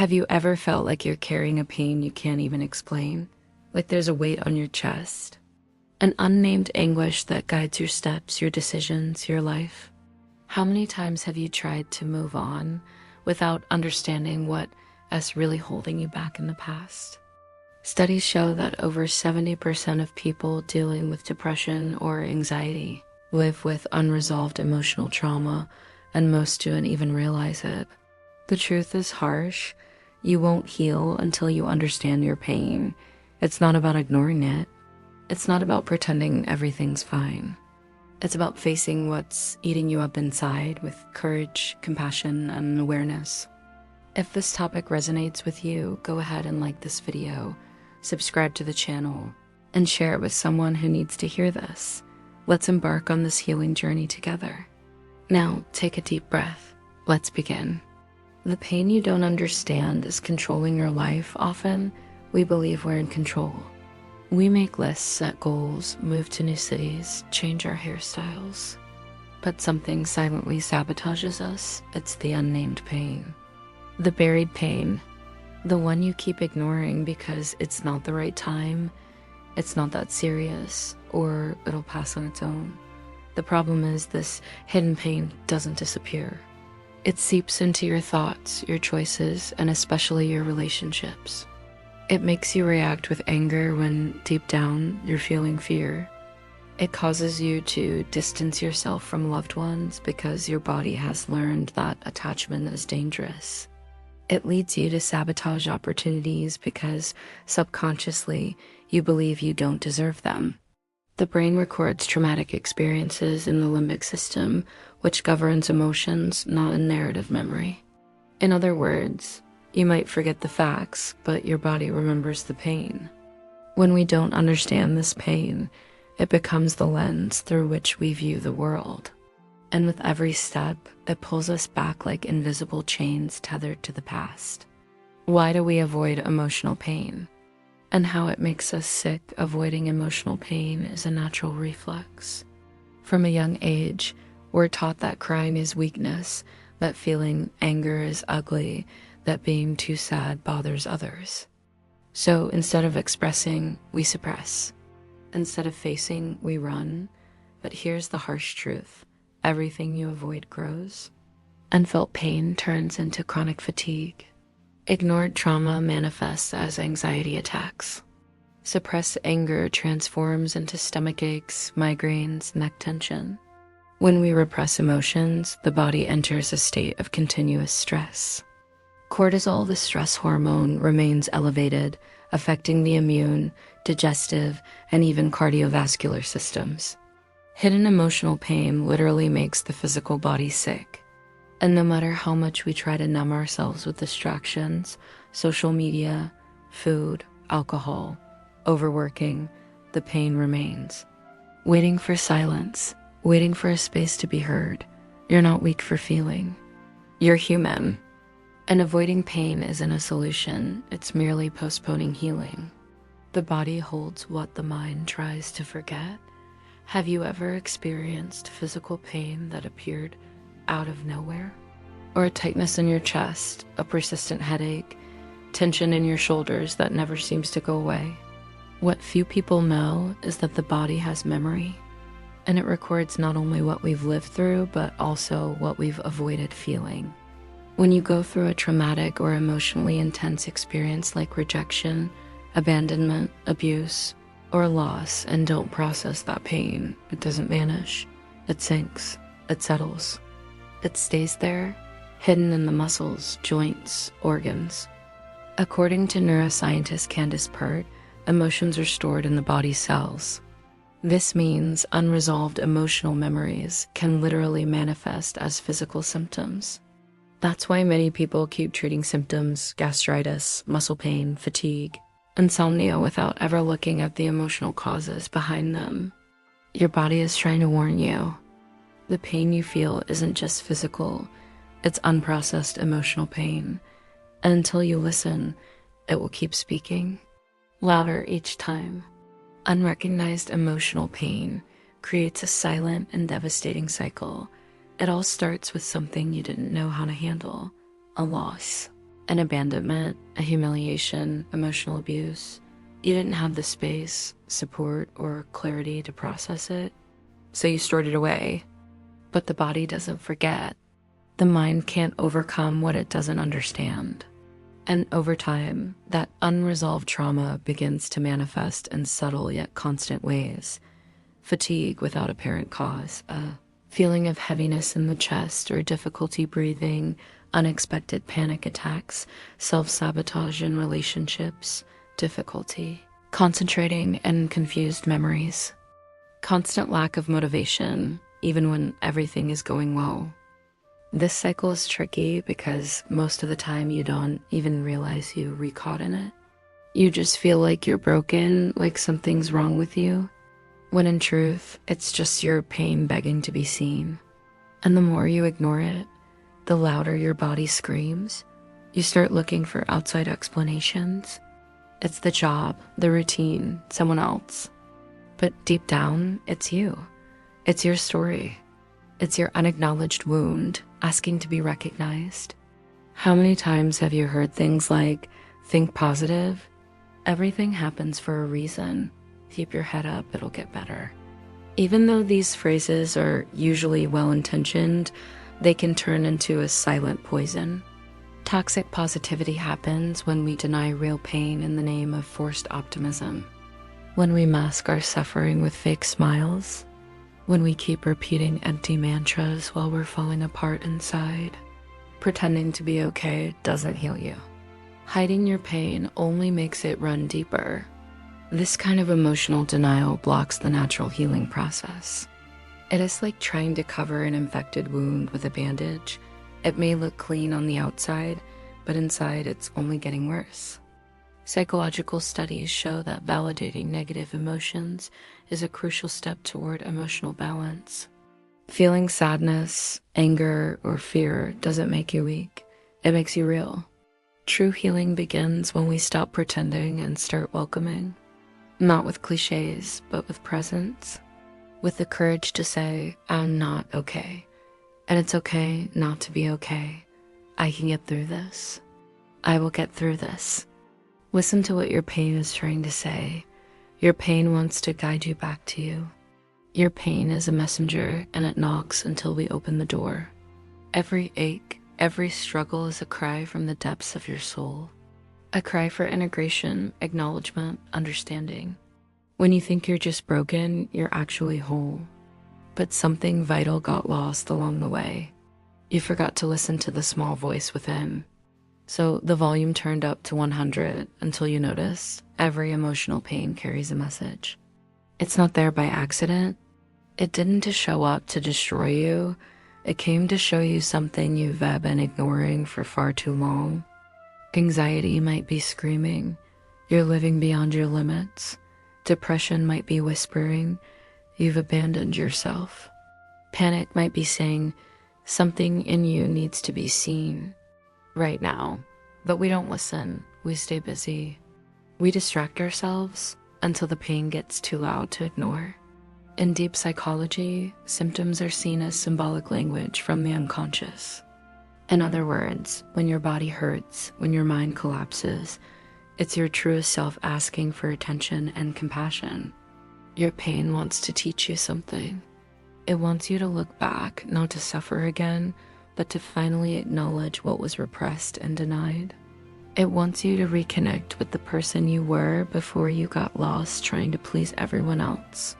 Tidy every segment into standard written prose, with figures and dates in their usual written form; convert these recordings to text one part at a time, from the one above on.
Have you ever felt like you're carrying a pain you can't even explain? Like there's a weight on your chest? An unnamed anguish that guides your steps, your decisions, your life? How many times have you tried to move on without understanding what's really holding you back in the past? Studies show that over 70% of people dealing with depression or anxiety live with unresolved emotional trauma, and most don't even realize it. The truth is harsh. You won't heal until you understand your pain. It's not about ignoring it. It's not about pretending everything's fine. It's about facing what's eating you up inside with courage, compassion, and awareness. If this topic resonates with you, go ahead and like this video, subscribe to the channel, and share it with someone who needs to hear this. Let's embark on this healing journey together. Now, take a deep breath. Let's begin. The pain you don't understand is controlling your life. Often, we believe we're in control. We make lists, set goals, move to new cities, change our hairstyles. But something silently sabotages us. It's the unnamed pain. The buried pain. The one you keep ignoring because it's not the right time, it's not that serious, or it'll pass on its own. The problem is this hidden pain doesn't disappear. It seeps into your thoughts, your choices, and especially your relationships. It makes you react with anger when deep down you're feeling fear. It causes you to distance yourself from loved ones because your body has learned that attachment is dangerous. It leads you to sabotage opportunities because subconsciously you believe you don't deserve them. The brain records traumatic experiences in the limbic system, which governs emotions, not a narrative memory. In other words, you might forget the facts, but your body remembers the pain. When we don't understand this pain, it becomes the lens through which we view the world. And with every step, it pulls us back like invisible chains tethered to the past. Why do we avoid emotional pain? And how it makes us sick. Avoiding emotional pain is a natural reflex. From a young age, we're taught that crying is weakness, that feeling anger is ugly, that being too sad bothers others. So instead of expressing, we suppress. Instead of facing, we run. But here's the harsh truth. Everything you avoid grows. Unfelt pain turns into chronic fatigue. Ignored trauma manifests as anxiety attacks. Suppressed anger transforms into stomach aches, migraines, neck tension. When we repress emotions, the body enters a state of continuous stress. Cortisol, the stress hormone, remains elevated, affecting the immune, digestive, and even cardiovascular systems. Hidden emotional pain literally makes the physical body sick. And no matter how much we try to numb ourselves with distractions, social media, food, alcohol, overworking, the pain remains. Waiting for silence, waiting for a space to be heard. You're not weak for feeling. You're human. And avoiding pain isn't a solution, it's merely postponing healing. The body holds what the mind tries to forget. Have you ever experienced physical pain that appeared out of nowhere? Or a tightness in your chest, a persistent headache, tension in your shoulders that never seems to go away? What few people know is that the body has memory, and it records not only what we've lived through, but also what we've avoided feeling. When you go through a traumatic or emotionally intense experience like rejection, abandonment, abuse, or loss and don't process that pain, it doesn't vanish. It sinks. It settles. It stays there, hidden in the muscles, joints, organs. According to neuroscientist Candace Pert, emotions are stored in the body's cells. This means unresolved emotional memories can literally manifest as physical symptoms. That's why many people keep treating symptoms, gastritis, muscle pain, fatigue, insomnia without ever looking at the emotional causes behind them. Your body is trying to warn you. The pain you feel isn't just physical, it's unprocessed emotional pain. And until you listen, it will keep speaking, louder each time. Unrecognized emotional pain creates a silent and devastating cycle. It all starts with something you didn't know how to handle, a loss. An abandonment, a humiliation, emotional abuse. You didn't have the space, support, or clarity to process it, so you stored it away. But the body doesn't forget. The mind can't overcome what it doesn't understand. And over time, that unresolved trauma begins to manifest in subtle yet constant ways. Fatigue without apparent cause, a feeling of heaviness in the chest or difficulty breathing, unexpected panic attacks, self-sabotage in relationships, difficulty concentrating, and confused memories. Constant lack of motivation, even when everything is going well. This cycle is tricky because most of the time you don't even realize you re-caught in it. You just feel like you're broken, like something's wrong with you, when in truth, it's just your pain begging to be seen. And the more you ignore it, the louder your body screams. You start looking for outside explanations. It's the job, the routine, someone else. But deep down, it's you. It's your story. It's your unacknowledged wound, asking to be recognized. How many times have you heard things like, think positive? Everything happens for a reason. Keep your head up, it'll get better. Even though these phrases are usually well-intentioned, they can turn into a silent poison. Toxic positivity happens when we deny real pain in the name of forced optimism. When we mask our suffering with fake smiles. When we keep repeating empty mantras while we're falling apart inside. Pretending to be okay doesn't heal you. Hiding your pain only makes it run deeper. This kind of emotional denial blocks the natural healing process. It is like trying to cover an infected wound with a bandage. It may look clean on the outside, but inside it's only getting worse. Psychological studies show that validating negative emotions is a crucial step toward emotional balance. Feeling sadness, anger, or fear doesn't make you weak. It makes you real. True healing begins when we stop pretending and start welcoming. Not with cliches, but with presence. With the courage to say, I'm not okay. And it's okay not to be okay. I can get through this. I will get through this. Listen to what your pain is trying to say. Your pain wants to guide you back to you. Your pain is a messenger, and it knocks until we open the door. Every ache, every struggle is a cry from the depths of your soul. A cry for integration, acknowledgement, understanding. When you think you're just broken, you're actually whole. But something vital got lost along the way. You forgot to listen to the small voice within. So the volume turned up to 100 until you notice every emotional pain carries a message. It's not there by accident. It didn't just show up to destroy you. It came to show you something you've been ignoring for far too long. Anxiety might be screaming, you're living beyond your limits. Depression might be whispering, you've abandoned yourself. Panic might be saying, something in you needs to be seen right now. But we don't listen, we stay busy. We distract ourselves until the pain gets too loud to ignore. In deep psychology, symptoms are seen as symbolic language from the unconscious. In other words, when your body hurts, when your mind collapses, it's your truest self asking for attention and compassion. Your pain wants to teach you something. It wants you to look back, not to suffer again, but to finally acknowledge what was repressed and denied. It wants you to reconnect with the person you were before you got lost trying to please everyone else.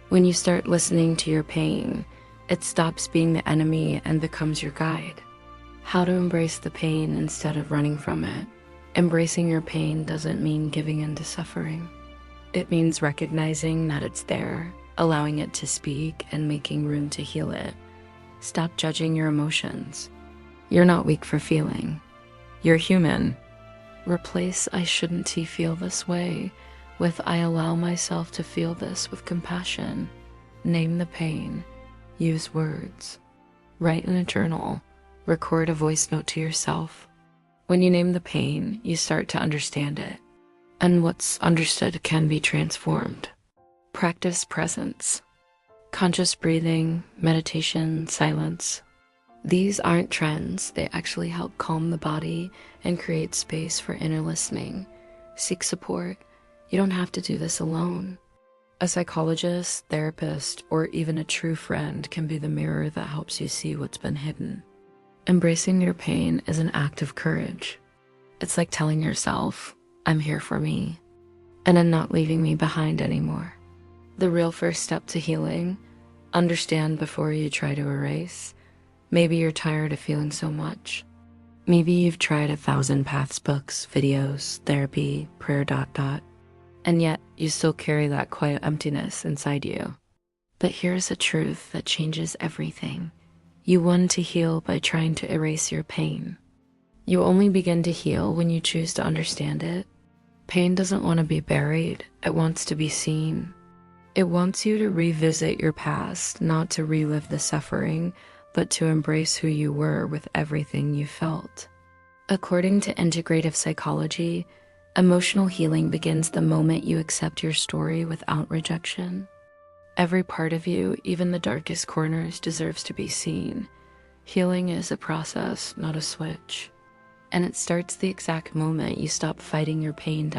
When you start listening to your pain, it stops being the enemy and becomes your guide. How to embrace the pain instead of running from it. Embracing your pain doesn't mean giving in to suffering. It means recognizing that it's there, allowing it to speak, and making room to heal it. Stop judging your emotions. You're not weak for feeling. You're human. Replace I shouldn't feel this way with I allow myself to feel this with compassion. Name the pain. Use words. Write in a journal. Record a voice note to yourself. When you name the pain, you start to understand it. And what's understood can be transformed. Practice presence. Conscious breathing, meditation, silence. These aren't trends, they actually help calm the body and create space for inner listening. Seek support. You don't have to do this alone. A psychologist, therapist, or even a true friend can be the mirror that helps you see what's been hidden. Embracing your pain is an act of courage. It's like telling yourself, I'm here for me, and I'm not leaving me behind anymore. The real first step to healing: understand before you try to erase. Maybe you're tired of feeling so much. Maybe you've tried 1,000 paths, books, videos, therapy, prayer, and yet you still carry that quiet emptiness inside you. But here's a truth that changes everything. You want to heal by trying to erase your pain. You only begin to heal when you choose to understand it. Pain doesn't want to be buried, it wants to be seen. It wants you to revisit your past, not to relive the suffering, but to embrace who you were with everything you felt. According to integrative psychology, emotional healing begins the moment you accept your story without rejection. Every part of you, even the darkest corners, deserves to be seen. Healing is a process, not a switch. And it starts the exact moment you stop fighting your pain,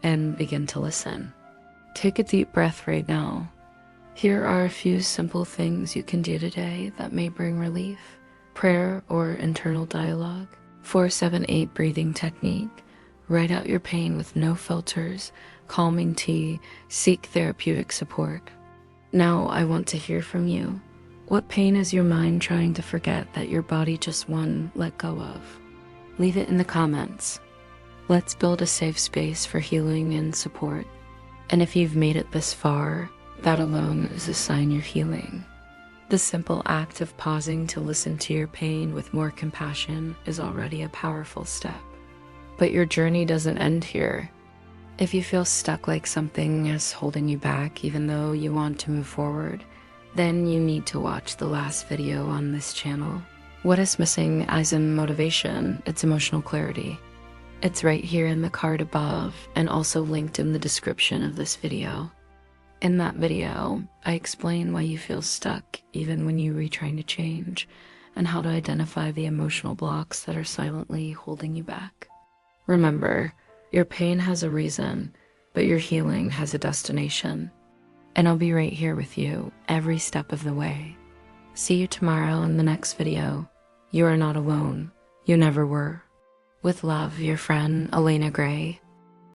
and begin to listen. Take a deep breath right now. Here are a few simple things you can do today that may bring relief. Prayer or internal dialogue. 4-7-8 breathing technique. Write out your pain with no filters. Calming tea. Seek therapeutic support. Now I want to hear from you. What pain is your mind trying to forget that your body just won let go of? Leave it in the comments. Let's build a safe space for healing and support. And if you've made it this far, that alone is a sign you're healing. The simple act of pausing to listen to your pain with more compassion is already a powerful step. But your journey doesn't end here. If you feel stuck, like something is holding you back even though you want to move forward, then you need to watch the last video on this channel. What is missing isn't motivation, it's emotional clarity. It's right here in the card above and also linked in the description of this video. In that video, I explain why you feel stuck even when you are trying to change, and how to identify the emotional blocks that are silently holding you back. Remember, your pain has a reason, but your healing has a destination. And I'll be right here with you every step of the way. See you tomorrow in the next video. You are not alone. You never were. With love, your friend, Elena Gray.